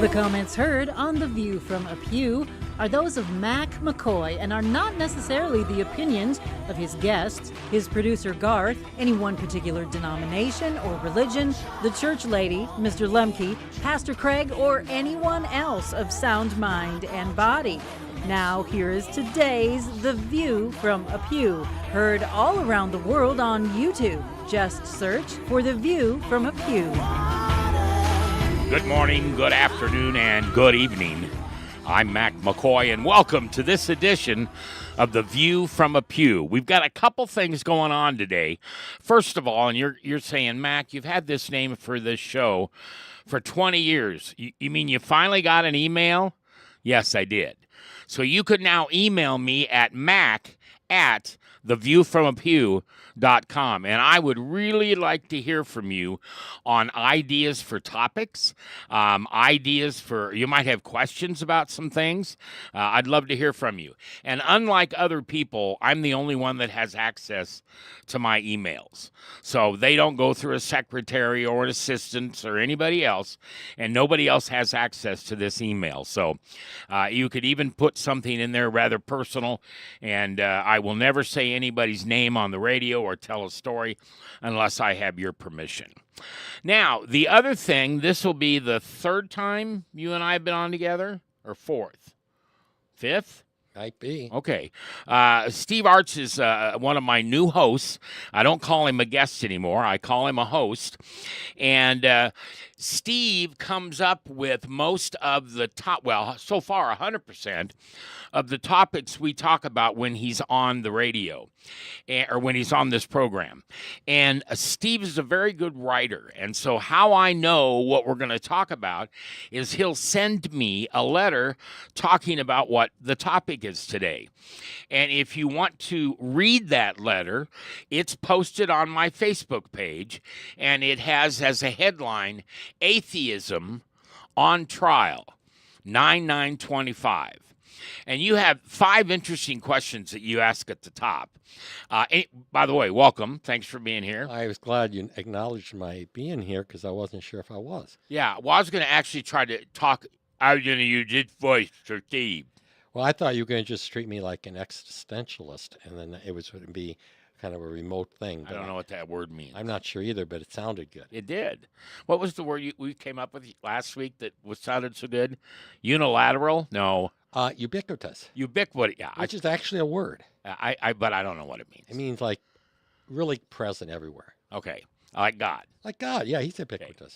The comments heard on The View from a Pew are those of Mac McCoy and are not necessarily the opinions of his guests, his producer Garth, any one particular denomination or religion, the church lady, Mr. Lemke, Pastor Craig, or anyone else of sound mind and body. Now, here is today's The View from a Pew, heard all around the world on YouTube. Just search for The View from a Pew. Good morning, good afternoon, and good evening. I'm Mac McCoy, and welcome to this edition of The View from a Pew. We've got a couple things going on today. First of all, and you're saying, Mac, you've had this name for this show for 20 years. You mean you finally got an email? Yes, I did. So you could now email me at mac@theviewfromapew.com, and I would really like to hear from you on ideas for topics, ideas for, you might have questions about some things. I'd love to hear from you. And unlike other people, I'm the only one that has access to my emails. So they don't go through a secretary or an assistant or anybody else, and nobody else has access to this email. So you could even put something in there rather personal, and I will never say anybody's name on the radio or tell a story unless I have your permission. Now, the other thing, this will be the third time you and I have been on together, or fourth? Fifth? Might be. Okay. Steve Arts is one of my new hosts. I don't call him a guest anymore. I call him a host. And Steve comes up with most of the top, well, so far 100% of the topics we talk about when he's on the radio or when he's on this program. And Steve is a very good writer. And so how I know what we're going to talk about is he'll send me a letter talking about what the topic is today. And if you want to read that letter, it's posted on my Facebook page, and it has as a headline, Atheism on Trial, 9/9/25. And you have 5 interesting questions that you ask at the top. By the way, welcome. Thanks for being here. I was glad you acknowledged my being here because I wasn't sure if I was. Yeah, well, I was going to actually try to talk. I was going to use this voice for Steve. Well, I thought you were going to just treat me like an existentialist, and then it would be kind of a remote thing. I don't know what that word means. I'm not sure either, but it sounded good. It did. What was the word we came up with last week that sounded so good? Unilateral? No. Ubiquitous. Ubiquitous, yeah. Which is actually a word. But I don't know what it means. It means like really present everywhere. Okay. Like God. Like God, yeah, he's ubiquitous. Okay.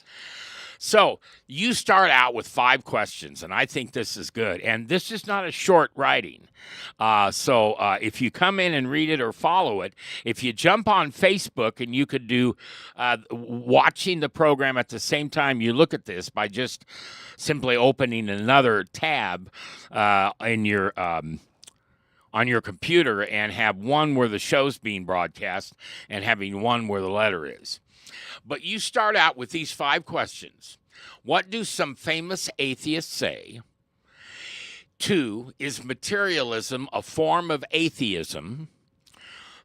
So you start out with 5 questions, and I think this is good. And this is not a short writing. So if you come in and read it or follow it, if you jump on Facebook and you could do watching the program at the same time you look at this by just simply opening another tab in your on your computer and have one where the show's being broadcast and having one where the letter is. But you start out with these 5 questions. What do some famous atheists say? 2, is materialism a form of atheism?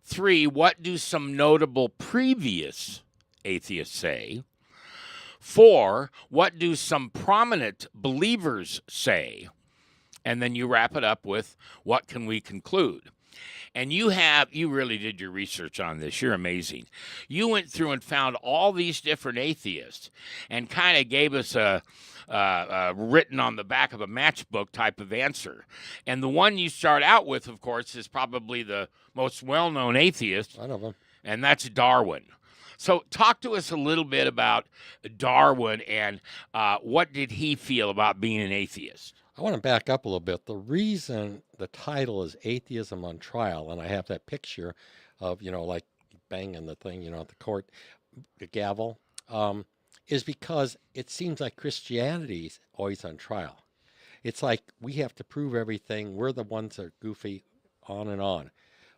3, what do some notable previous atheists say? 4, what do some prominent believers say? And then you wrap it up with, what can we conclude? And you really did your research on this. You're amazing. You went through and found all these different atheists and kind of gave us a written on the back of a matchbook type of answer. And the one you start out with, of course, is probably the most well-known atheist. One of them. And that's Darwin. So talk to us a little bit about Darwin and what did he feel about being an atheist? I want to back up a little bit. The reason the title is Atheism on Trial, and I have that picture of, like banging the thing, at the court, the gavel, is because it seems like Christianity's always on trial. It's like we have to prove everything. We're the ones that are goofy, on and on.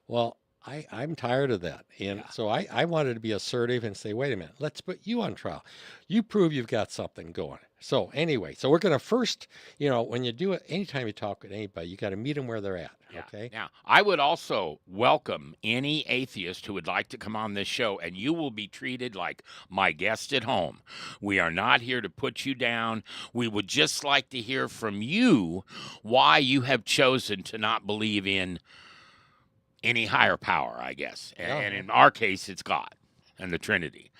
Well, I'm tired of that. And so I wanted to be assertive and say, wait a minute, let's put you on trial. You prove you've got something going. So anyway, so we're going to first, when you do it, anytime you talk with anybody, you got to meet them where they're at. Yeah. Okay. Now, I would also welcome any atheist who would like to come on this show, and you will be treated like my guest at home. We are not here to put you down. We would just like to hear from you why you have chosen to not believe in any higher power, I guess. And in our case, it's God and the Trinity.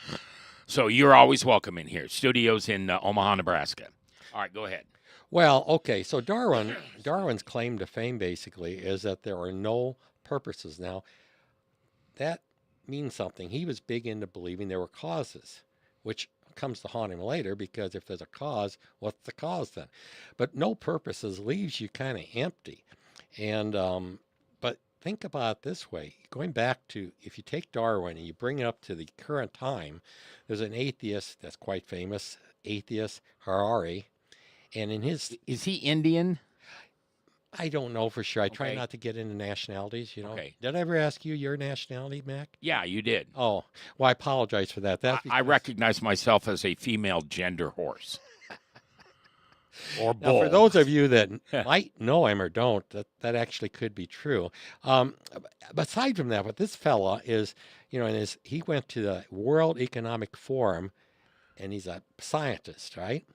So you're always welcome in here. Studios in Omaha, Nebraska. All right, go ahead. Well, okay. So Darwin's claim to fame basically is that there are no purposes. Now, that means something. He was big into believing there were causes, which comes to haunt him later because if there's a cause, what's the cause then? But no purposes leaves you kind of empty. And but think about it this way. Going back to if you take Darwin and you bring it up to the current time, there's an atheist that's quite famous, atheist Harari, and in his Is he Indian? I don't know for sure. I try Okay. not to get into nationalities, Okay. Did I ever ask you your nationality, Mac? Yeah, you did. Oh, well, I apologize for that. That's I because- recognize myself as a female gender horse. Or Now, bull. for those of you that might know him or don't, that actually could be true. Aside from that, but this fella is, he went to the World Economic Forum, and he's a scientist, right?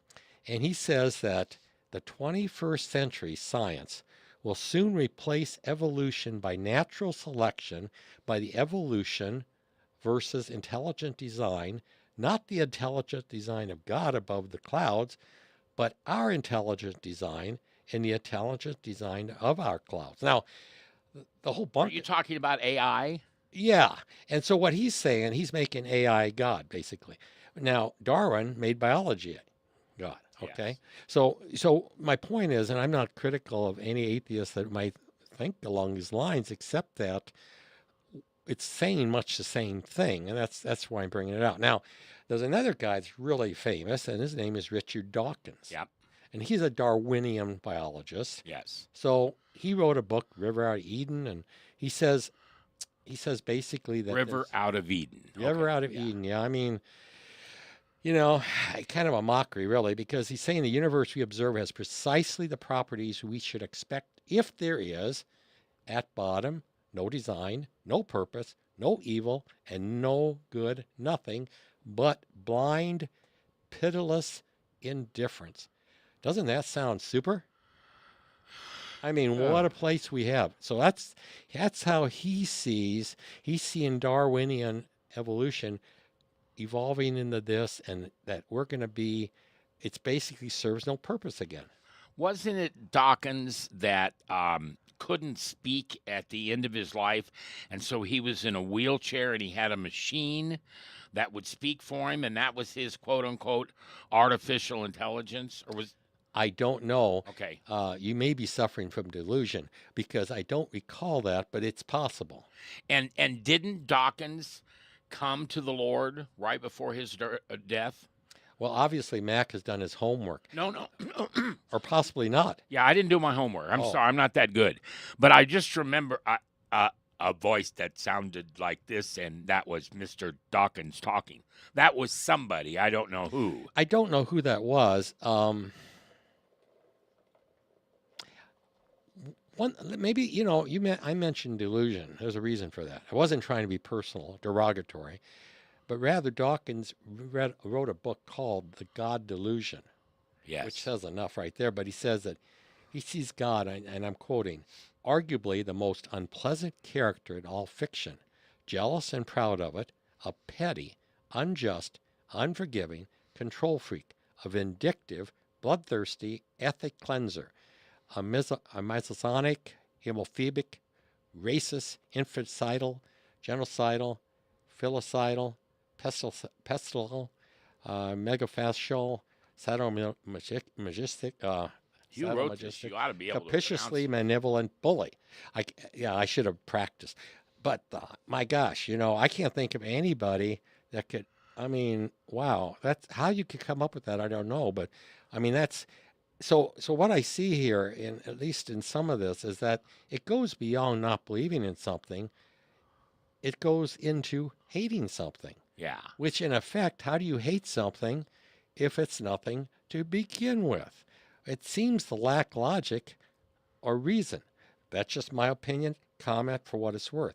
And he says that the 21st century science will soon replace evolution by natural selection by the evolution versus intelligent design, not the intelligent design of God above the clouds, but our intelligent design and the intelligent design of our clouds. Now, the whole Are bunch. you talking about AI? Yeah. And so what he's saying, he's making AI God, basically. Now, Darwin made biology God. Okay. Yes. So my point is, and I'm not critical of any atheist that might think along these lines, except that it's saying much the same thing. And that's why I'm bringing it out. Now, there's another guy that's really famous, and his name is Richard Dawkins. Yep. And he's a Darwinian biologist. Yes. So he wrote a book, River Out of Eden, and he says basically that River out of Eden. River Okay, Out of yeah. Eden. Yeah, I mean, kind of a mockery, really, because he's saying the universe we observe has precisely the properties we should expect if there is, at bottom, no design, no purpose, no evil, and no good, nothing but blind, pitiless indifference. Doesn't that sound super? I mean, what a place we have. So that's how he's seeing Darwinian evolution evolving into this, and that we're going to be, it's basically serves no purpose again. Wasn't it Dawkins that couldn't speak at the end of his life, and so he was in a wheelchair and he had a machine that would speak for him, and that was his quote unquote artificial intelligence? Or was I don't know. okay. You may be suffering from delusion because I don't recall that, but it's possible. And didn't Dawkins come to the Lord right before his death? Well, obviously, Mac has done his homework, No. or possibly not. Yeah, I didn't do my homework. I'm Oh. sorry, I'm not that good. But I just remember a voice that sounded like this, and that was Mr. Dawkins talking. That was somebody. I don't know who. I don't know who that was. Maybe I mentioned delusion. There's a reason for that. I wasn't trying to be personal, derogatory, but rather Dawkins wrote a book called The God Delusion, Yes. which says enough right there. But he says that he sees God, and I'm quoting, arguably the most unpleasant character in all fiction, jealous and proud of it, a petty, unjust, unforgiving control freak, a vindictive, bloodthirsty ethic cleanser, a misogynist, homophobic, racist, infanticidal, genocidal, filicidal, pestilential, megafascial, sadomasochistic, You wrote this. You ought to be able capriciously to pronounce malevolent bully. I should have practiced. But my gosh, I can't think of anybody that could. I mean, wow, that's how you could come up with that. I don't know, but I mean that's so. What I see here, at least in some of this, is that it goes beyond not believing in something. It goes into hating something. Yeah. Which, in effect, how do you hate something? if it's nothing to begin with? It seems to lack logic or reason. That's just my opinion, comment for what it's worth.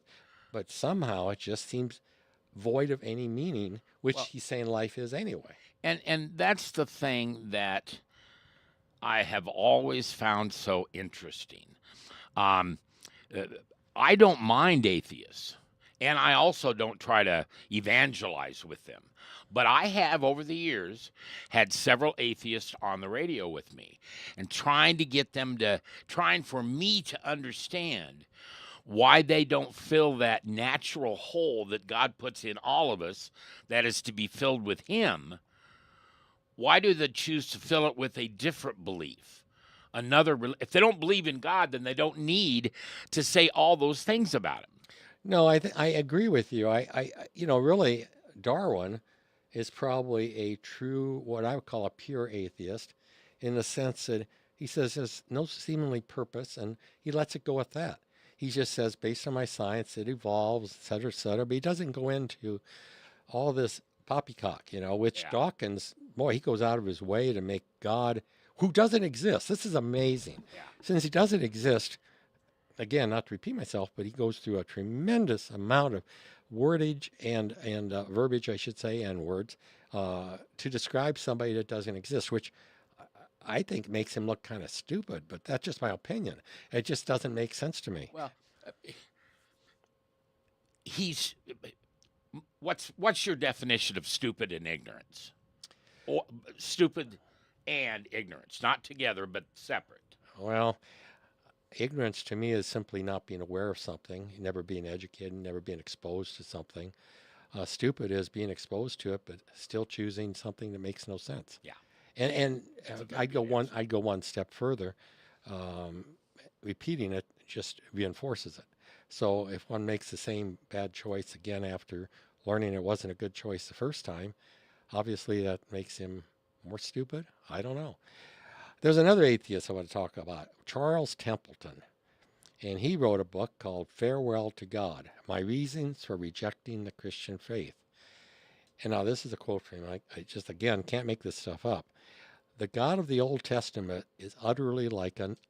But somehow it just seems void of any meaning, which Well, he's saying life is anyway. and that's the thing that I have always found so interesting. Um, uh, I don't mind atheists, and I also don't try to evangelize with them. But I have, over the years, had several atheists on the radio with me and trying for me to understand why they don't fill that natural hole that God puts in all of us that is to be filled with Him. Why do they choose to fill it with a different belief? If they don't believe in God, then they don't need to say all those things about Him. No, I agree with you. Really, Darwin is probably a true, what I would call a pure atheist, in the sense that he says there's no seemingly purpose, and he lets it go at that. He just says, based on my science, it evolves, et cetera, but he doesn't go into all this poppycock, which Yeah. Dawkins, boy, he goes out of his way to make God, who doesn't exist. This is amazing. Yeah. Since he doesn't exist, again, not to repeat myself, but he goes through a tremendous amount of wordage and verbiage, I should say, and words to describe somebody that doesn't exist, which I think makes him look kind of stupid. But that's just my opinion. It just doesn't make sense to me. Well, he's what's your definition of stupid and ignorance? Or stupid and ignorance, not together but separate. Well, ignorance to me is simply not being aware of something, never being educated, never being exposed to something. Stupid is being exposed to it, but still choosing something that makes no sense. Yeah. And That's a very I'd go good one answer. I'd go one step further. Um, Repeating it just reinforces it. So if one makes the same bad choice again after learning it wasn't a good choice the first time, obviously that makes him more stupid. I don't know. There's another atheist I want to talk about, Charles Templeton. And he wrote a book called Farewell to God, My Reasons for Rejecting the Christian Faith. And now this is a quote from him. I just, again, can't make this stuff up. The God of the Old Testament is utterly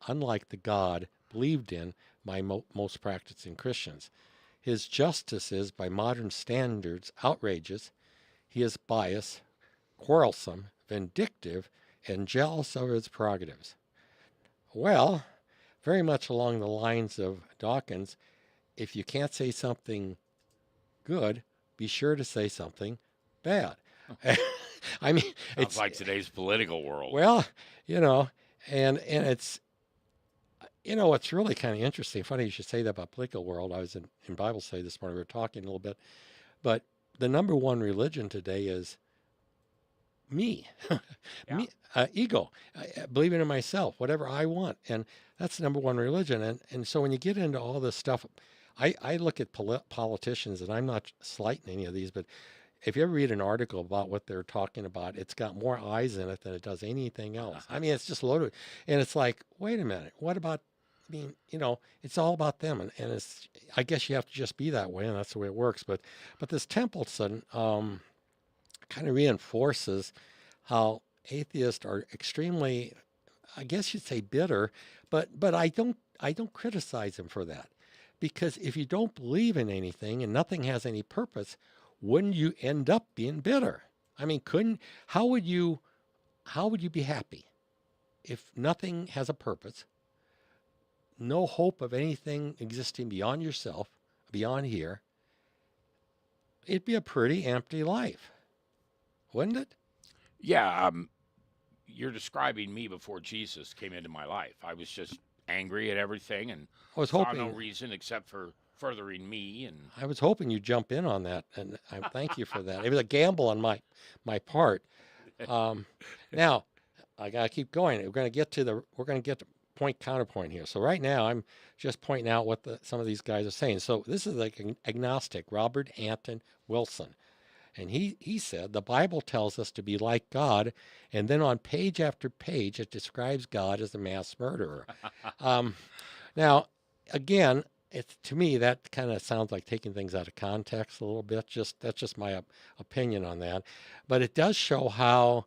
unlike the God believed in by most practicing Christians. His justice is, by modern standards, outrageous. He is biased, quarrelsome, vindictive, and jealous of his prerogatives. Well, very much along the lines of Dawkins, if you can't say something good, be sure to say something bad. I mean, Sounds it's like today's political world. well, and it's what's really kind of interesting. Funny you should say that about political world. I was in Bible study this morning. We were talking a little bit, but the number one religion today is me, Yeah. me, ego, believing in myself, whatever I want, and that's the number one religion. And so when you get into all this stuff, I look at politicians, and I'm not slighting any of these, but if you ever read an article about what they're talking about, it's got more eyes in it than it does anything else. I mean, it's just loaded, and it's like, wait a minute, what about? I mean, it's all about them, and it's. I guess you have to just be that way, and that's the way it works. But this Templeton kind of reinforces how atheists are extremely, I guess you'd say, bitter, but I don't criticize him for that, because if you don't believe in anything and nothing has any purpose, wouldn't you end up being bitter? I mean, how would you be happy if nothing has a purpose, no hope of anything existing beyond yourself, beyond here? It'd be a pretty empty life, wouldn't it? Yeah, you're describing me before Jesus came into my life. I was just angry at everything and I was saw hoping no reason except for furthering me. And I was hoping you'd jump in on that, and I thank you for that. It was a gamble on my part. Now, I gotta keep going. We're gonna get to point counterpoint here. So right now, I'm just pointing out what some of these guys are saying. So this is like an agnostic, Robert Anton Wilson, and he said the Bible tells us to be like God, and then on page after page it describes God as a mass murderer. Now, again, to me that kind of sounds like taking things out of context a little bit. That's just my opinion on that, but it does show how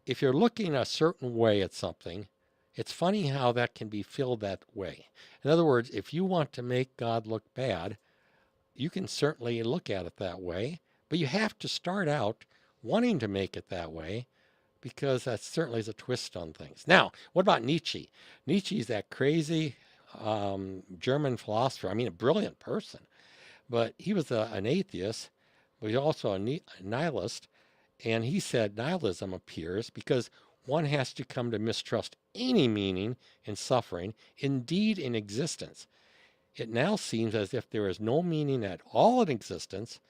if you're looking a certain way at something, it's funny how that can be filled that way. In other words, if you want to make God look bad, you can certainly look at it that way, but you have to start out wanting to make it that way because that certainly is a twist on things. Now, what about Nietzsche? Nietzsche's that crazy German philosopher. I mean, a brilliant person, but he was an atheist, but he's also a nihilist. And he said nihilism appears because one has to come to mistrust any meaning in suffering, indeed in existence. It now seems as if there is no meaning at all in existence,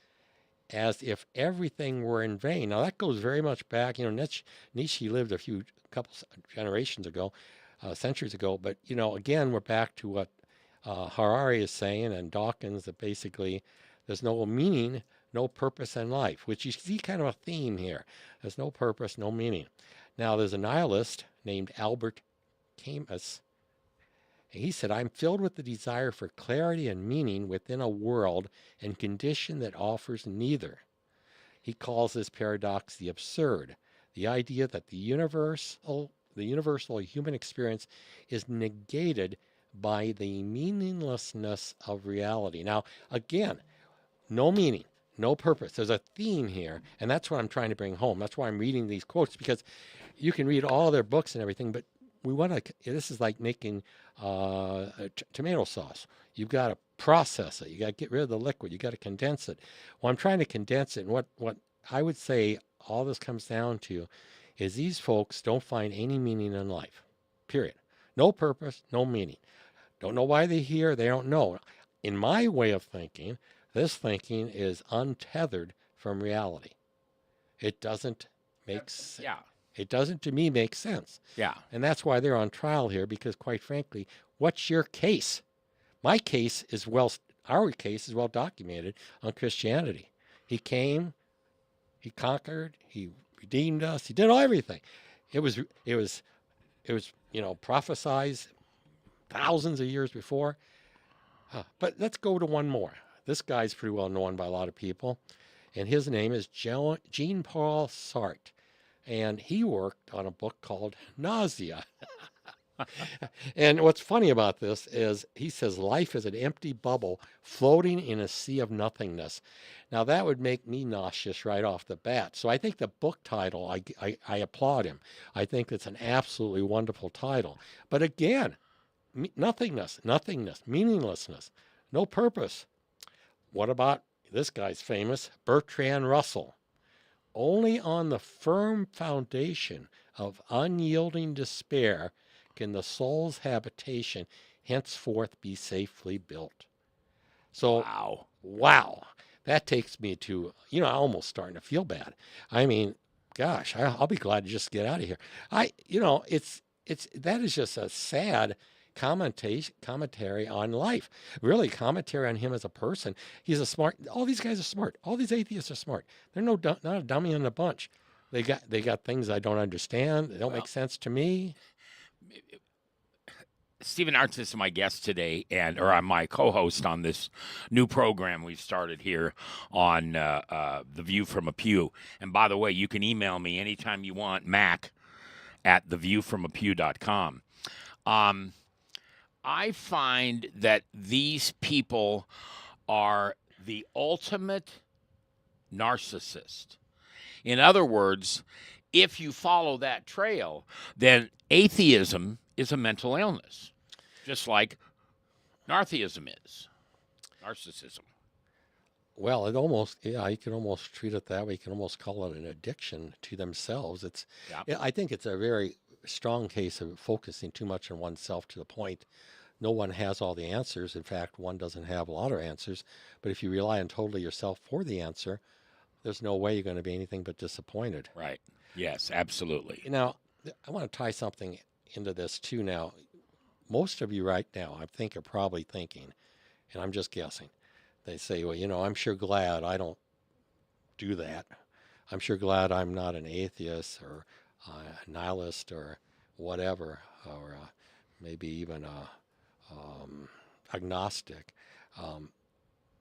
as if everything were in vain. Now that goes very much back. Nietzsche lived a couple generations ago, centuries ago. But again, we're back to what Harari is saying and Dawkins, that basically there's no meaning, no purpose in life, which you see kind of a theme here. There's no purpose, no meaning. Now there's a nihilist named Albert Camus. He said, I'm filled with the desire for clarity and meaning within a world and condition that offers neither. He calls this paradox the absurd, the idea that the universal human experience is negated by the meaninglessness of reality. Now, again, no meaning, no purpose. There's a theme here, and that's what I'm trying to bring home. That's why I'm reading these quotes, because you can read all their books and everything, but we want to, this is like making tomato sauce. You've got to process it. You got to get rid of the liquid. You got to condense it. Well, I'm trying to condense it. And what I would say all this comes down to is these folks don't find any meaning in life, period. No purpose, no meaning. Don't know why they're here. They don't know. In my way of thinking, this thinking is untethered from reality. It doesn't make sense. Yeah. It doesn't, to me, make sense. Yeah. And that's why they're on trial here, because quite frankly, what's your case? Our case is well documented on Christianity. He came, he conquered, he redeemed us, he did everything. It was prophesized thousands of years before. But let's go to one more. This guy's pretty well known by a lot of people, and his name is Jean-Paul Sartre. And he worked on a book called Nausea. And what's funny about this is he says life is an empty bubble floating in a sea of nothingness. Now that would make me nauseous right off the bat. So I think the book title, I applaud him. I think it's an absolutely wonderful title. But again, nothingness, meaninglessness, no purpose. What about this guy's famous Bertrand Russell? Only on the firm foundation of unyielding despair can the soul's habitation henceforth be safely built. So, wow, that takes me to, I'm almost starting to feel bad. I mean, gosh, I'll be glad to just get out of here. That is just a sad commentary on life. Really, commentary on him as a person. He's all these guys are smart. All these atheists are smart. They're not a dummy in the bunch. They got things I don't understand. They don't make sense to me. Stephen Arts is my guest today, or I'm my co-host on this new program we've started here on The View from a Pew. And by the way, you can email me anytime you want, mac@theviewfromapew.com. I find that these people are the ultimate narcissist. In other words, if you follow that trail, then atheism is a mental illness, just like narcissism is. Narcissism. Well, you can almost treat it that way. You can almost call it an addiction to themselves. I think it's a very strong case of focusing too much on oneself to the point no one has all the answers. In fact, one doesn't have a lot of answers. But if you rely on totally yourself for the answer, there's no way you're going to be anything but disappointed. Right. Yes, absolutely. Now, I want to tie something into this too. Now, most of you right now, I think, are probably thinking, and I'm just guessing, they say, well, I'm sure glad I don't do that. I'm sure glad I'm not an atheist or a nihilist or whatever, or maybe even agnostic.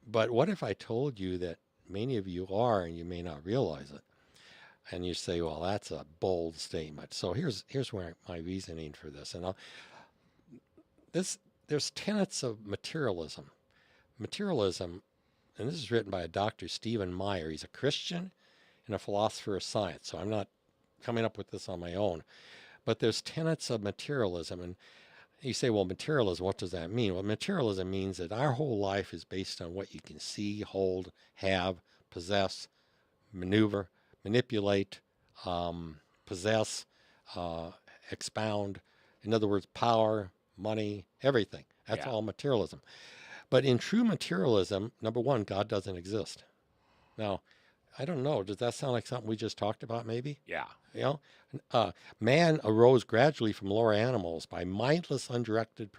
But what if I told you that many of you are, and you may not realize it? And you say, well, that's a bold statement. So here's where my reasoning for this. And there's tenets of materialism. Materialism, and this is written by a Dr. Stephen Meyer. He's a Christian and a philosopher of science. So I'm not coming up with this on my own. But there's tenets of materialism. And you say, well, materialism, what does that mean? Well, materialism means that our whole life is based on what you can see, hold, have, possess, maneuver, manipulate, possess, expound. In other words, power, money, everything. That's all materialism. But in true materialism, number one, God doesn't exist. Now, I don't know. Does that sound like something we just talked about, maybe? Yeah. You know, man arose gradually from lower animals by mindless, undirected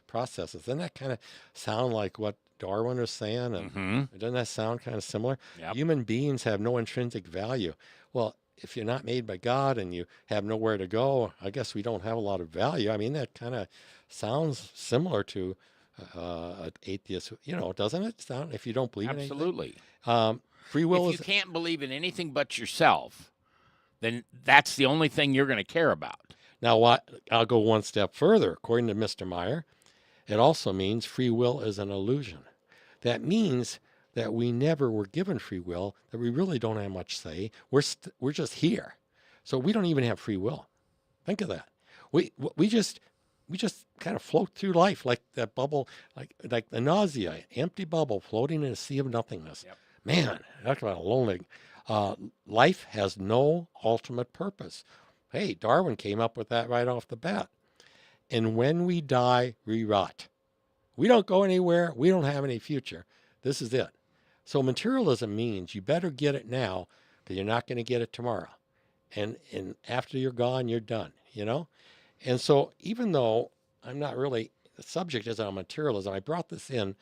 processes. Doesn't that kind of sound like what Darwin was saying? And doesn't that sound kind of similar? Yep. Human beings have no intrinsic value. Well, if you're not made by God and you have nowhere to go, I guess we don't have a lot of value. I mean, that kind of sounds similar to an atheist, you know, doesn't it? Sound if you don't believe in anything? Absolutely. Free will If you can't believe in anything but yourself, then that's the only thing you're going to care about. Now, I'll go one step further. According to Mr. Meyer, it also means free will is an illusion. That means that we never were given free will, that we really don't have much say. We're just here. So we don't even have free will. Think of that. We just kind of float through life like that bubble, like the nausea, empty bubble floating in a sea of nothingness. Yep. Man, talk about a lonely. Life has no ultimate purpose. Hey, Darwin came up with that right off the bat. And when we die, we rot. We don't go anywhere. We don't have any future. This is it. So materialism means you better get it now because you're not going to get it tomorrow. And after you're gone, you're done, you know? And so even though I'm not really, the subject is on materialism, I brought this in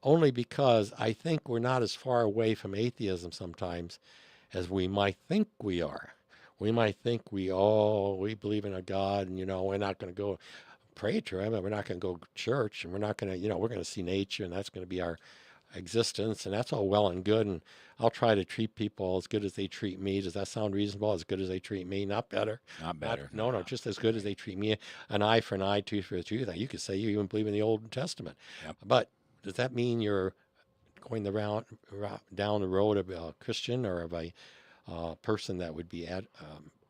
only because I think we're not as far away from atheism sometimes as we might think we are. We might think we believe in a God and, you know, we're not going to go pray to him and we're not going to go to church and we're not going to, you know, we're going to see nature and that's going to be our existence and that's all well and good. And I'll try to treat people as good as they treat me. Does that sound reasonable? As good as they treat me? Not better. Not better. No, just as good as they treat me. An eye for an eye, tooth for a tooth. You could say you even believe in the Old Testament. Yep. But does that mean you're going down the road of a Christian or of a person that would be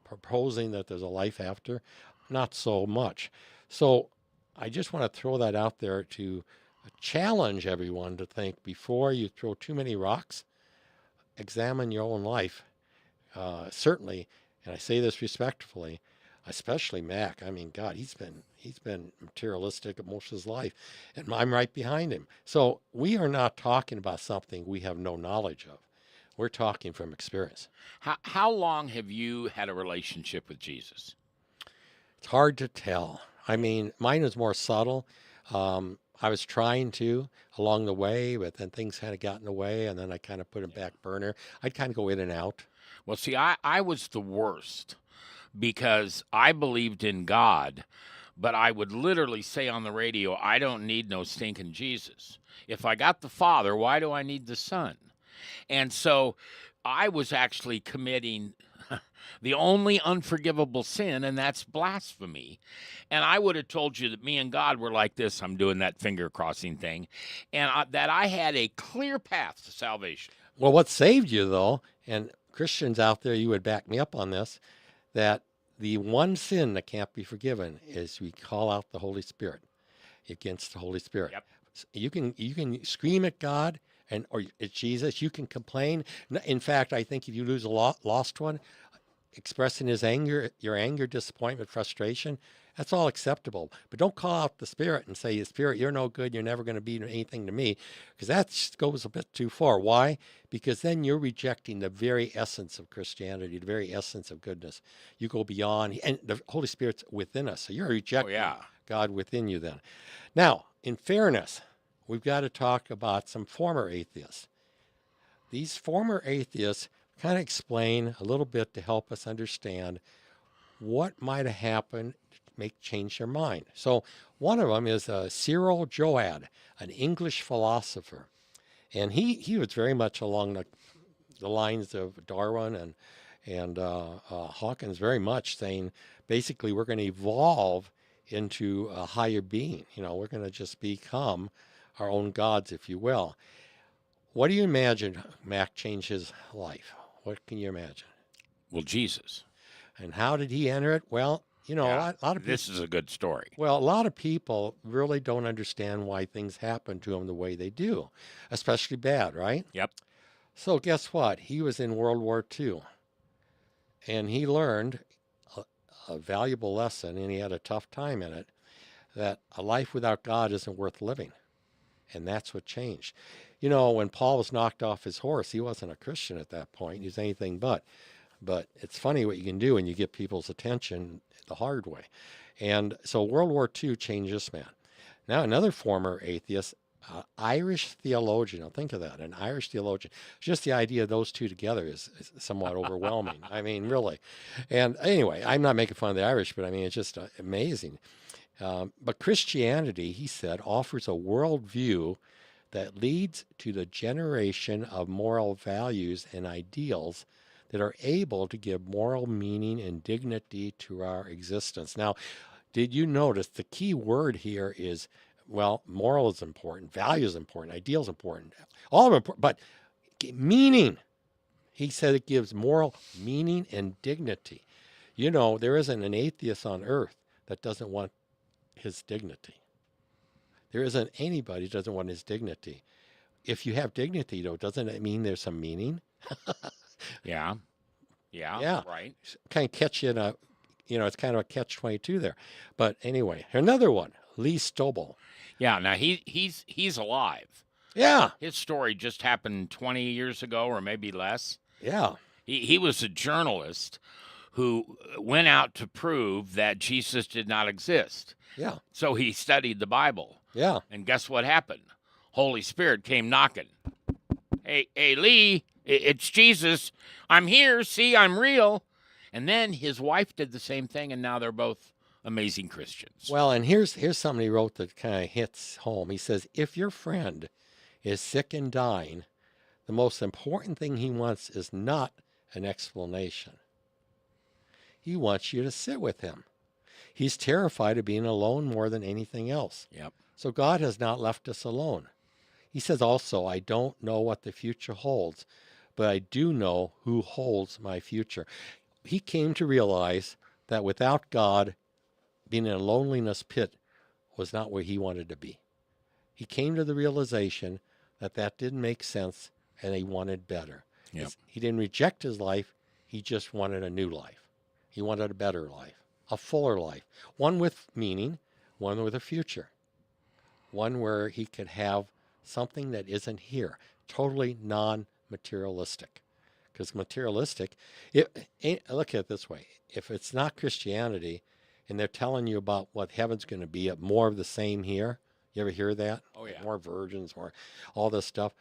proposing that there's a life after? Not so much. So I just want to throw that out there to challenge everyone to think before you throw too many rocks, examine your own life. Certainly, and I say this respectfully, especially Mac. I mean, God, he's been materialistic most of his life, and I'm right behind him. So we are not talking about something we have no knowledge of. We're talking from experience. How long have you had a relationship with Jesus? It's hard to tell. I mean, mine was more subtle. I was trying to along the way, but then things kind of got in the way, and then I kind of put it back burner. I'd kind of go in and out. Well, see, I was the worst because I believed in God, but I would literally say on the radio, I don't need no stinking Jesus. If I got the Father, why do I need the Son? And so I was actually committing the only unforgivable sin, and that's blasphemy. And I would have told you that me and God were like this. I'm doing that finger crossing thing. And that I had a clear path to salvation. Well, what saved you, though, and Christians out there, you would back me up on this, that the one sin that can't be forgiven is we call out the Holy Spirit against the Holy Spirit. Yep. You can scream at God or at Jesus. You can complain. In fact, I think if you lose a lost one, expressing his anger, your anger, disappointment, frustration, that's all acceptable. But don't call out the Spirit and say, Spirit, you're no good. You're never going to be anything to me, because that just goes a bit too far. Why? Because then you're rejecting the very essence of Christianity, the very essence of goodness. You go beyond, and the Holy Spirit's within us. So you're rejecting God within you then. Now, in fairness, we've got to talk about some former atheists. These former atheists kind of explain a little bit to help us understand what might have happened to change their mind. So one of them is Cyril Joad, an English philosopher. And he was very much along the lines of Darwin And Hawkins very much saying basically we're going to evolve into a higher being. We're going to just become our own gods, if you will. What do you imagine Mac changed his life? What can you imagine? Well, Jesus. And how did he enter it? Well, Yeah, a lot of people. this is a good story. Well, a lot of people really don't understand why things happen to them the way they do, especially bad, right? Yep. So guess what? He was in World War II, and he learned a valuable lesson, and he had a tough time in it, that a life without God isn't worth living. And that's what changed. When Paul was knocked off his horse, he wasn't a Christian at that point. He was anything but. But it's funny what you can do when you get people's attention the hard way. And so World War II changed this man. Now, another former atheist, Irish theologian. Now, think of that, an Irish theologian. Just the idea of those two together is somewhat overwhelming. I mean, really. And anyway, I'm not making fun of the Irish, but I mean, it's just amazing. But Christianity, he said, offers a worldview that leads to the generation of moral values and ideals that are able to give moral meaning and dignity to our existence. Now, did you notice the key word here is, well, moral is important, value is important, ideal is important, all of them important, but meaning. He said it gives moral meaning and dignity. There isn't an atheist on earth that doesn't want his dignity. There isn't anybody that doesn't want his dignity. If you have dignity, though, doesn't it mean there's some meaning? Yeah. Yeah. Right. Kind of catch you in a, it's kind of a catch-22 there. But anyway, another one, Lee Strobel. Yeah. Now he's alive. Yeah. His story just happened 20 years ago, or maybe less. Yeah. He was a journalist who went out to prove that Jesus did not exist. Yeah. So he studied the Bible. Yeah. And guess what happened? Holy Spirit came knocking. Hey, Lee, it's Jesus. I'm here. See, I'm real. And then his wife did the same thing, and now they're both amazing Christians. Well, and here's something he wrote that kind of hits home. He says, if your friend is sick and dying, the most important thing he wants is not an explanation. He wants you to sit with him. He's terrified of being alone more than anything else. Yep. So God has not left us alone. He says also, I don't know what the future holds, but I do know who holds my future. He came to realize that without God, being in a loneliness pit was not where he wanted to be. He came to the realization that that didn't make sense, and he wanted better. Yep. He didn't reject his life. He just wanted a new life. He wanted a better life, a fuller life, one with meaning, one with a future, one where he could have something that isn't here, totally non-materialistic. Because materialistic, look at it this way. If it's not Christianity and they're telling you about what heaven's going to be, more of the same here, you ever hear that? Oh, yeah. More virgins, more all this stuff.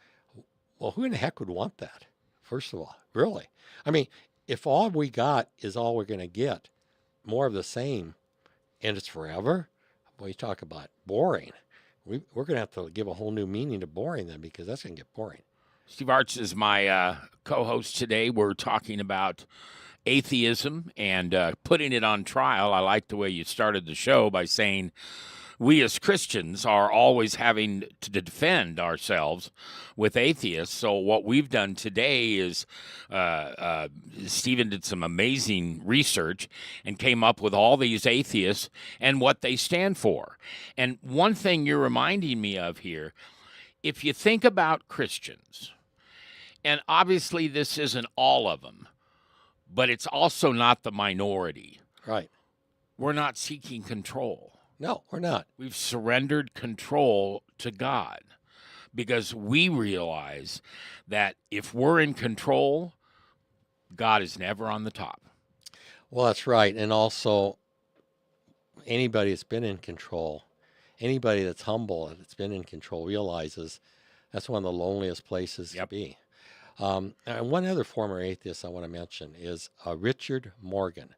Well, who in the heck would want that? First of all, really? I mean, if all we got is all we're going to get, more of the same, and it's forever, well, you talk about boring. We're going to have to give a whole new meaning to boring then, because that's going to get boring. Steve Arts is my co-host today. We're talking about atheism and putting it on trial. I like the way you started the show by saying we as Christians are always having to defend ourselves with atheists. So what we've done today is Stephen did some amazing research and came up with all these atheists and what they stand for. And one thing you're reminding me of here, if you think about Christians, and obviously this isn't all of them, but it's also not the minority. Right. We're not seeking control. No, we're not. We've surrendered control to God because we realize that if we're in control, God is never on the top. Well, that's right. And also, anybody that's been in control, anybody that's humble, that's been in control, realizes that's one of the loneliest places to be. And one other former atheist I want to mention is Richard Morgan.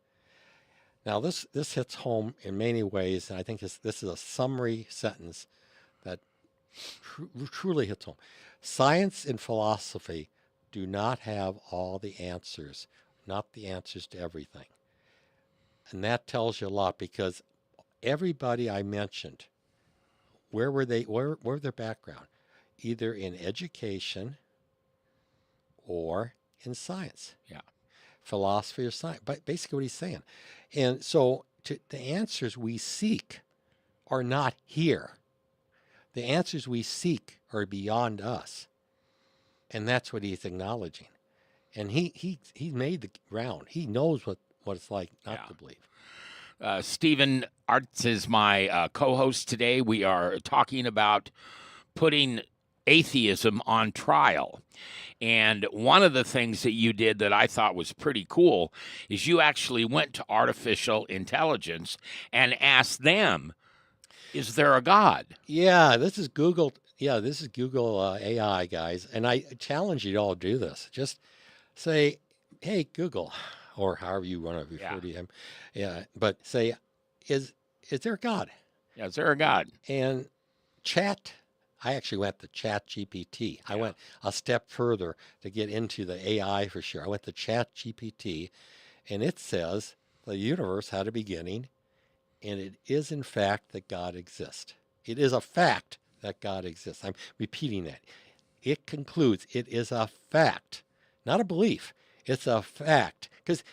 Now, this hits home in many ways, and I think this is a summary sentence that truly hits home. Science and philosophy do not have all the answers, not the answers to everything. And that tells you a lot, because everybody I mentioned, where were they? Where their background? Either in education or in science. Yeah. Philosophy or science. But basically what he's saying. And so the answers we seek are not here. The answers we seek are beyond us. And that's what he's acknowledging. And he made the ground. He knows what it's like not to believe. Stephen Arts is my co-host today. We are talking about putting atheism on trial. And one of the things that you did that I thought was pretty cool is you actually went to artificial intelligence and asked them, is there a God? Yeah, this is Google. Yeah, this is Google AI, guys. And I challenge you to all do this. Just say, hey, Google, or however you want to refer to him. Yeah, but say, is there a God? Yeah, is there a God? And I actually went to Chat GPT. I went a step further to get into the AI for sure. I went to Chat GPT, and it says the universe had a beginning, and it is in fact that God exists. It is a fact that God exists. I'm repeating that. It concludes it is a fact, not a belief. It's a fact. Because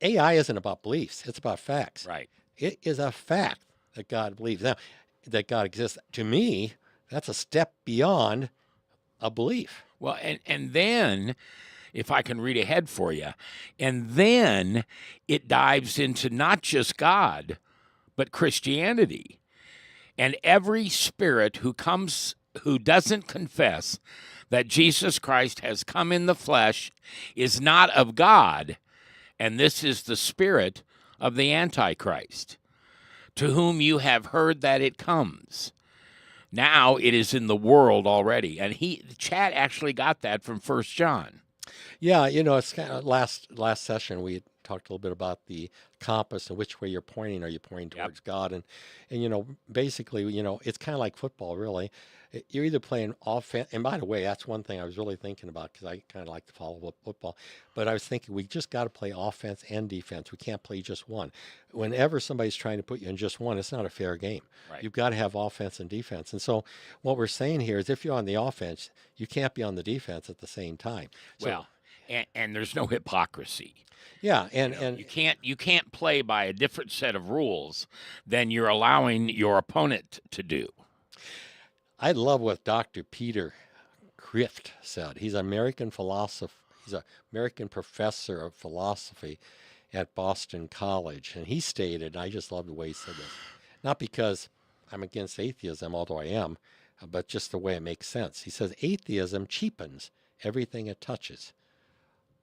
AI isn't about beliefs. It's about facts. Right. It is a fact that God believes. Now, that God exists, to me, that's a step beyond a belief. Well, and then, if I can read ahead for you, and then it dives into not just God, but Christianity. And every spirit who doesn't confess that Jesus Christ has come in the flesh is not of God, and this is the spirit of the Antichrist, to whom you have heard that it comes. Now it is in the world already. And Chad actually got that from 1 John. Yeah, it's kind of last session we talked a little bit about the compass and which way you're pointing. Are you pointing towards God? And basically, it's kind of like football, really. You're either playing offense, and by the way, that's one thing I was really thinking about, because I kind of like to follow football. But I was thinking we just got to play offense and defense. We can't play just one. Whenever somebody's trying to put you in just one, it's not a fair game. Right. You've got to have offense and defense. And so what we're saying here is, if you're on the offense, you can't be on the defense at the same time. Well, and there's no hypocrisy. Yeah, and you can't play by a different set of rules than you're allowing your opponent to do. I love what Dr. Peter Kreeft said. He's an American philosopher. He's an American professor of philosophy at Boston College, and he stated, I just love the way he said this, not because I'm against atheism, although I am, but just the way it makes sense. He says, atheism cheapens everything it touches.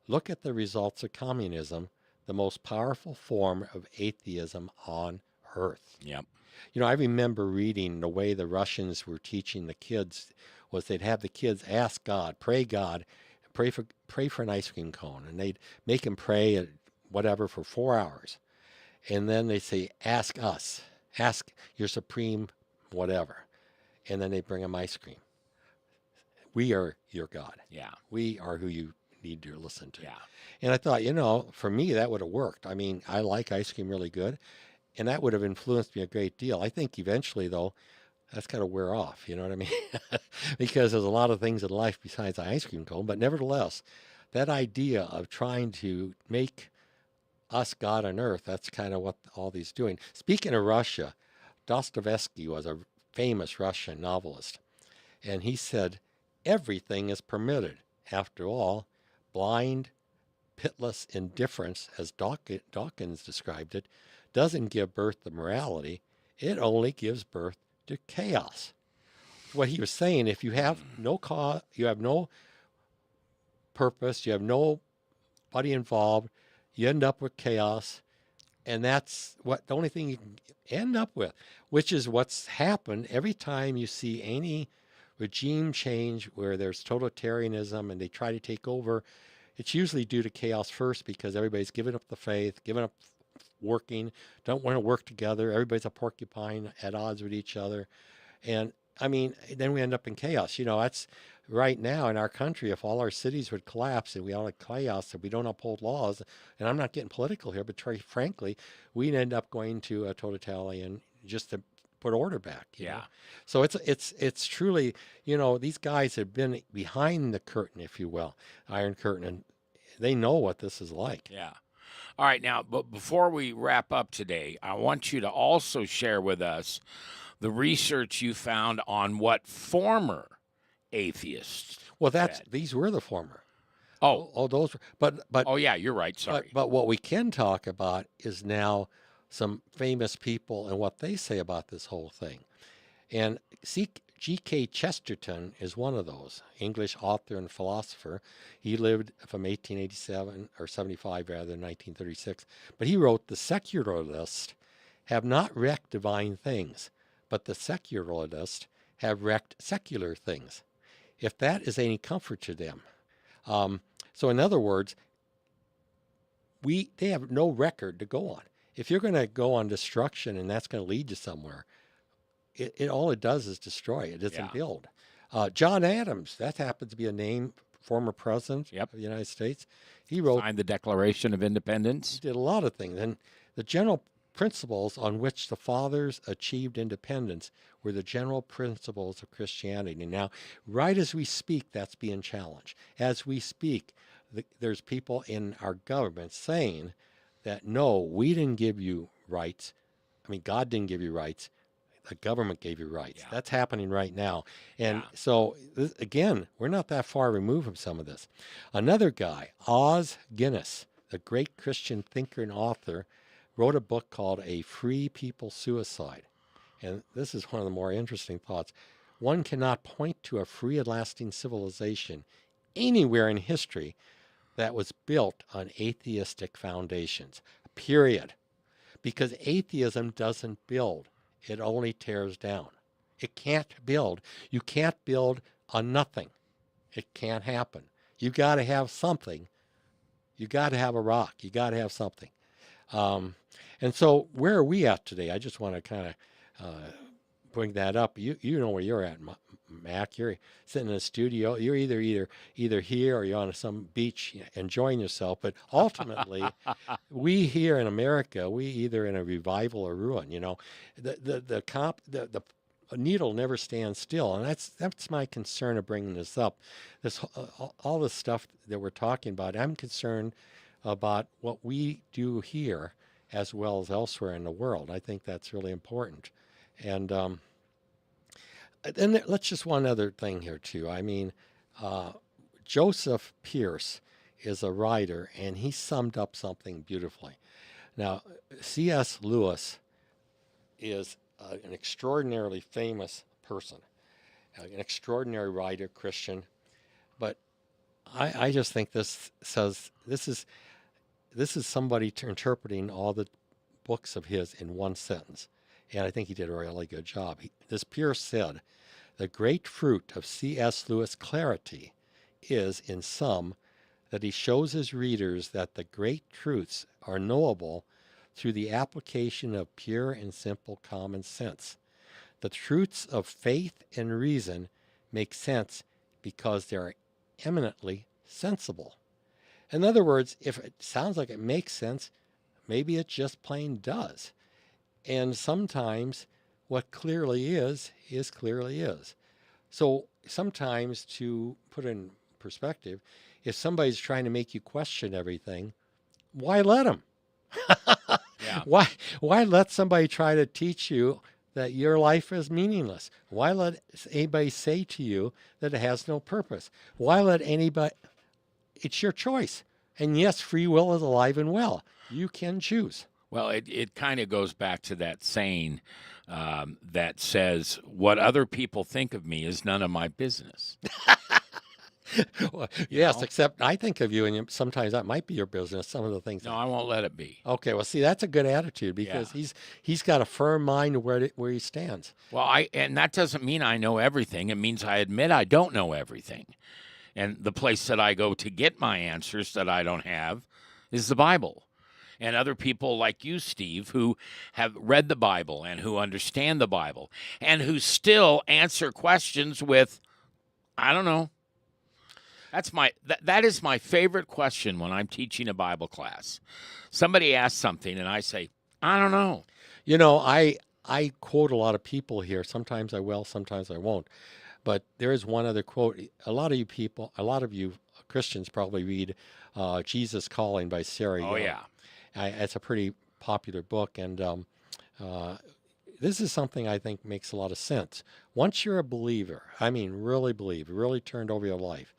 Look at the results of communism, the most powerful form of atheism on earth. Yep. I remember reading the way the Russians were teaching the kids was they'd have the kids ask God, pray for an ice cream cone, and they'd make them pray at whatever for 4 hours. And then they say, ask us, ask your supreme whatever. And then they bring them ice cream. We are your God. Yeah. We are who you need to listen to. Yeah. And I thought, for me, that would have worked. I mean, I like ice cream really good, and that would have influenced me a great deal. I think eventually, though, that's got to wear off. You know what I mean? Because there's a lot of things in life besides the ice cream cone. But nevertheless, that idea of trying to make us God on earth, that's kind of what all these doing. Speaking of Russia, Dostoevsky was a famous Russian novelist, and he said, everything is permitted. After all, blind, pitiless indifference, as Dawkins described it, doesn't give birth to morality. It only gives birth to chaos. What he was saying, if you have no cause, you have no purpose, you have nobody involved, you end up with chaos. And that's what the only thing you can end up with, which is what's happened every time you see any regime change where there's totalitarianism and they try to take over. It's usually due to chaos first, because everybody's giving up the faith, giving up working, don't want to work together. Everybody's a porcupine, at odds with each other. And I mean, then we end up in chaos. That's right now in our country, if all our cities would collapse and we all had chaos and we don't uphold laws, and I'm not getting political here, but frankly, we'd end up going to a totalitarian just to put order back. You know? Yeah. So it's truly, you know, these guys have been behind the curtain, if you will, Iron Curtain, and they know what this is like. Yeah. All right. Now, but before we wrap up today, I want you to also share with us the research you found on what former atheists Well, said. these were the former. Oh, Those, but oh yeah, you're right. Sorry. but what we can talk about is now some famous people and what they say about this whole thing. And G.K. Chesterton is one of those, English author and philosopher. He lived from 1887 or 75 rather than 1936. But he wrote, "The secularists have not wrecked divine things, but the secularists have wrecked secular things, if that is any comfort to them." So in other words, they have no record to go on. If you're going to go on destruction and that's going to lead you somewhere, it all it does is destroy. It doesn't build. John Adams, that happens to be a name, former president of the United States. He wrote, signed the Declaration of Independence. He did a lot of things. And the general principles on which the fathers achieved independence were the general principles of Christianity. Now, right as we speak, that's being challenged. As we speak, there's people in our government saying that, no, we didn't give you rights. I mean, God didn't give you rights. The government gave you rights. That's happening right now. And so, again, we're not that far removed from some of this. Another guy, Os Guinness, the great Christian thinker and author, wrote a book called A Free People Suicide. And this is one of the more interesting thoughts. One cannot point to a free and lasting civilization anywhere in history that was built on atheistic foundations, period. Because atheism doesn't build. It only tears down. It can't build. You can't build on nothing. It can't happen. You got to have something. You got to have a rock. You got to have something. And so where are we at today? I just want to kind of bring that up. You know where you're at, Mac. You're sitting in a studio. You're either here or you're on some beach enjoying yourself. But ultimately, we here in America, we either in a revival or ruin. You know, the needle never stands still, and that's my concern of bringing this up. This all the stuff that we're talking about. I'm concerned about what we do here as well as elsewhere in the world. I think that's really important. And let's just one other thing here too. I mean, Joseph Pierce is a writer, and he summed up something beautifully. Now, C.S. Lewis is an extraordinarily famous person, an extraordinary writer, Christian, but I just think this is somebody interpreting all the books of his in one sentence. And I think he did a really good job. This Pierce said, "The great fruit of C.S. Lewis' clarity is, in sum, that he shows his readers that the great truths are knowable through the application of pure and simple common sense. The truths of faith and reason make sense because they are eminently sensible." In other words, if it sounds like it makes sense, maybe it just plain does. And sometimes what clearly is clearly is. So sometimes, to put in perspective, if somebody's trying to make you question everything, why let them? Why let somebody try to teach you that your life is meaningless? Why let anybody say to you that it has no purpose? Why let anybody? It's your choice. And yes, free will is alive and well. You can choose. Well, it kind of goes back to that saying that says, what other people think of me is none of my business. Well, yes, except I think of you, and sometimes that might be your business, some of the things. No, I won't let it be. Okay, well, see, that's a good attitude because he's got a firm mind where he stands. Well, and that doesn't mean I know everything. It means I admit I don't know everything. And the place that I go to get my answers that I don't have is the Bible. And other people like you, Steve, who have read the Bible and who understand the Bible and who still answer questions with, I don't know, That is my favorite question when I'm teaching a Bible class. Somebody asks something and I say, I don't know. You know, I quote a lot of people here. Sometimes I will, sometimes I won't. But there is one other quote. A lot of you Christians probably read Jesus Calling by Sarah Oh Young. yeah. It's a pretty popular book, and this is something I think makes a lot of sense. Once you're a believer, I mean, really believe, really turned over your life,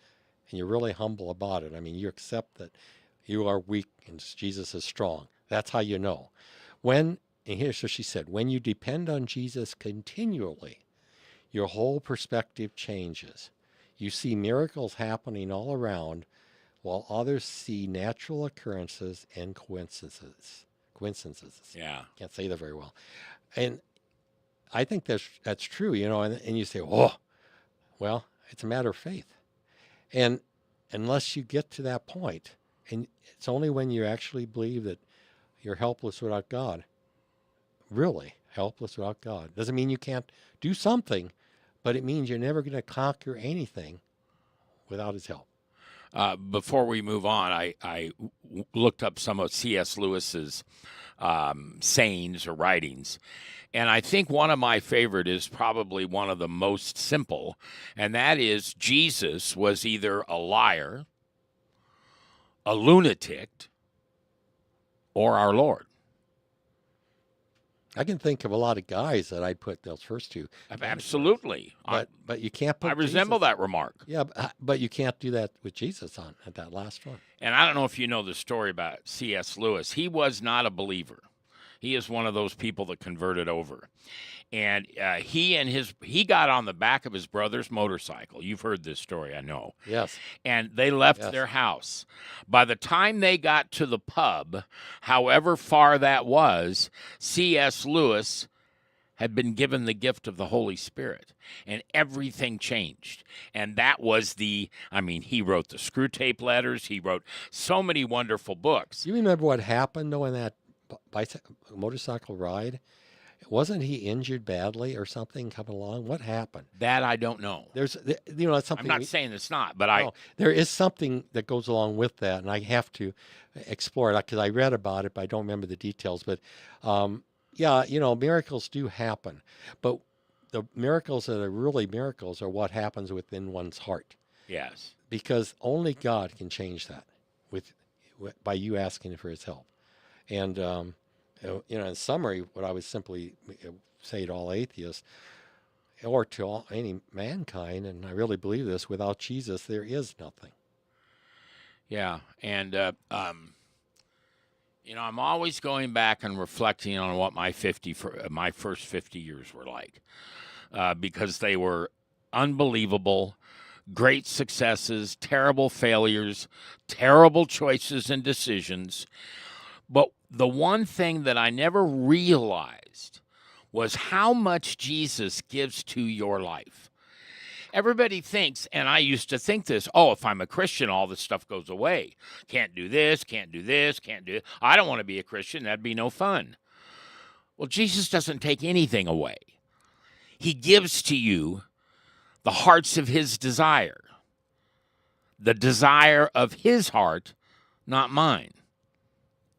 and you're really humble about it. I mean, you accept that you are weak and Jesus is strong. That's how you know. And here's what she said, when you depend on Jesus continually, your whole perspective changes. You see miracles happening all around while others see natural occurrences and coincidences. Yeah. Can't say that very well. And I think that's true, you know, and you say, oh, well, it's a matter of faith. And unless you get to that point, and it's only when you actually believe that you're helpless without God, really helpless without God. Doesn't mean you can't do something, but it means you're never going to conquer anything without his help. Before we move on, I looked up some of C.S. Lewis's sayings or writings. And I think one of my favorite is probably one of the most simple, and that is Jesus was either a liar, a lunatic, or our Lord. I can think of a lot of guys that I'd put those first two. Absolutely. But you can't put I resemble Jesus. that remark. Yeah, but you can't do that with Jesus at that last one. And I don't know if you know the story about C.S. Lewis. He was not a believer. He is one of those people that converted over. And he got on the back of his brother's motorcycle. You've heard this story, I know. Yes. And they left Yes. their house. By the time they got to the pub, however far that was, C.S. Lewis had been given the gift of the Holy Spirit, and everything changed. And that was he wrote the Screw Tape Letters. He wrote so many wonderful books. You remember what happened though in that motorcycle ride? Wasn't he injured badly or something coming along? What happened? That I don't know. That's something. I'm not saying it's not, but there is something that goes along with that, and I have to explore it because I read about it, but I don't remember the details. But yeah, miracles do happen, but the miracles that are really miracles are what happens within one's heart. Yes. Because only God can change that by you asking for his help. And, in summary, what I would simply say to all atheists or to any mankind, and I really believe this, without Jesus, there is nothing. Yeah. And, I'm always going back and reflecting on what my first 50 years were like, because they were unbelievable, great successes, terrible failures, terrible choices and decisions. But the one thing that I never realized was how much Jesus gives to your life. Everybody thinks, and I used to think this, if I'm a Christian, all this stuff goes away. Can't do this, can't do this, can't do it. I don't want to be a Christian. That'd be no fun. Well, Jesus doesn't take anything away. He gives to you the hearts of his desire, the desire of his heart, not mine.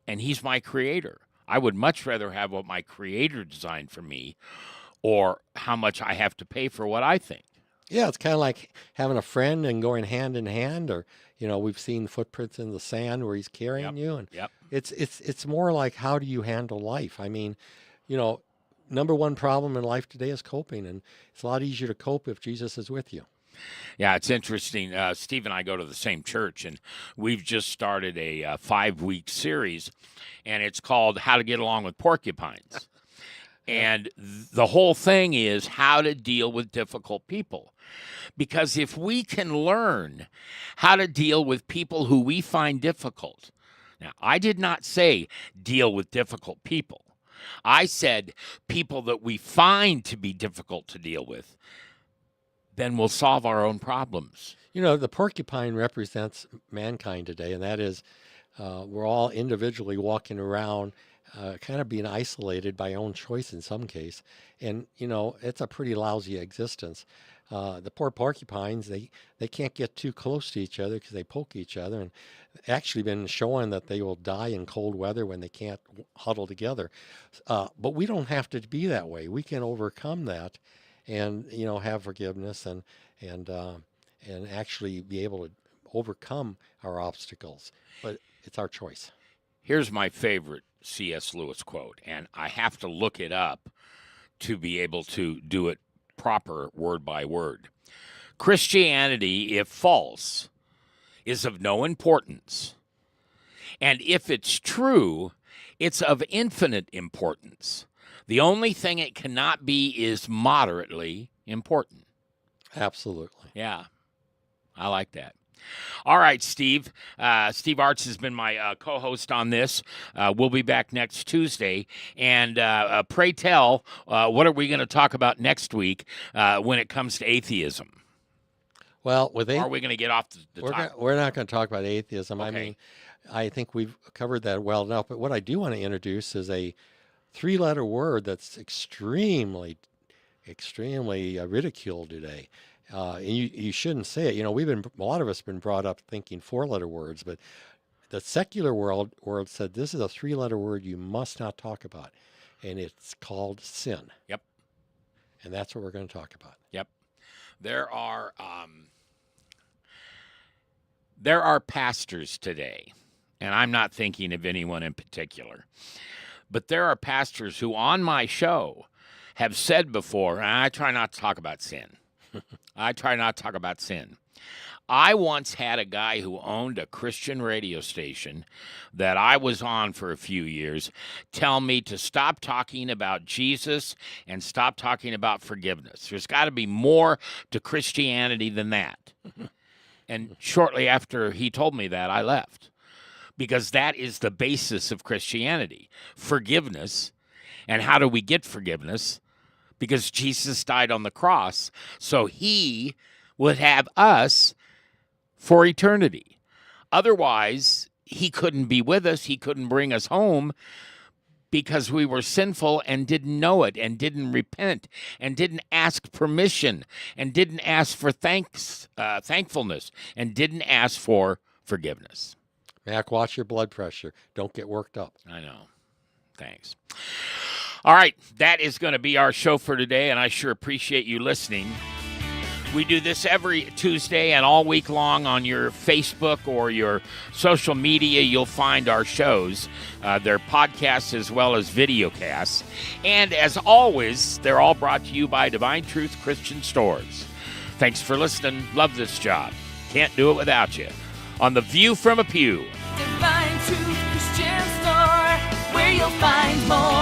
And he's my creator. I would much rather have what my creator designed for me or how much I have to pay for what I think. Yeah, it's kind of like having a friend and going hand in hand, or we've seen footprints in the sand where he's carrying you, and it's more like, how do you handle life? I mean, number one problem in life today is coping, and it's a lot easier to cope if Jesus is with you. Yeah, it's interesting. Steve and I go to the same church, and we've just started a 5-week series, and it's called How to Get Along with Porcupines. And the whole thing is how to deal with difficult people. Because if we can learn how to deal with people who we find difficult, now, I did not say deal with difficult people. I said people that we find to be difficult to deal with, then we'll solve our own problems. The porcupine represents mankind today, and that is we're all individually walking around kind of being isolated by our own choice in some case. And, it's a pretty lousy existence. The poor porcupines, they can't get too close to each other because they poke each other, and actually been showing that they will die in cold weather when they can't huddle together. But we don't have to be that way. We can overcome that, and have forgiveness and actually be able to overcome our obstacles. But it's our choice. Here's my favorite C.S. Lewis quote, and I have to look it up to be able to do it proper word by word. Christianity, if false, is of no importance. And if it's true, it's of infinite importance. The only thing it cannot be is moderately important. Absolutely. Yeah, I like that. All right, Steve. Steve Arts has been my co-host on this. We'll be back next Tuesday. And pray tell, what are we going to talk about next week when it comes to atheism? Well, Or are we going to get off the topic? we're not going to talk about atheism. Okay. I mean, I think we've covered that well enough. But what I do want to introduce is a 3-letter word that's extremely ridiculed today. And you shouldn't say it. A lot of us have been brought up thinking 4-letter words, but the secular world said this is a 3-letter word you must not talk about, and it's called sin. Yep. And that's what we're going to talk about. Yep. There are pastors today, and I'm not thinking of anyone in particular, but there are pastors who on my show have said before, I try not to talk about sin. I try not to talk about sin. I once had a guy who owned a Christian radio station that I was on for a few years tell me to stop talking about Jesus and stop talking about forgiveness. There's got to be more to Christianity than that. And shortly after he told me that, I left, because that is the basis of Christianity, forgiveness. And how do we get forgiveness? Because Jesus died on the cross, so he would have us for eternity. Otherwise, he couldn't be with us. He couldn't bring us home because we were sinful and didn't know it and didn't repent and didn't ask permission and didn't ask for thankfulness and didn't ask for forgiveness. Mac, watch your blood pressure. Don't get worked up. I know. Thanks. All right, that is going to be our show for today, and I sure appreciate you listening. We do this every Tuesday and all week long on your Facebook or your social media. You'll find our shows. They're podcasts as well as videocasts. And as always, they're all brought to you by Divine Truth Christian Stores. Thanks for listening. Love this job. Can't do it without you. On The View from a Pew. Divine Truth Christian Store, where you'll find more.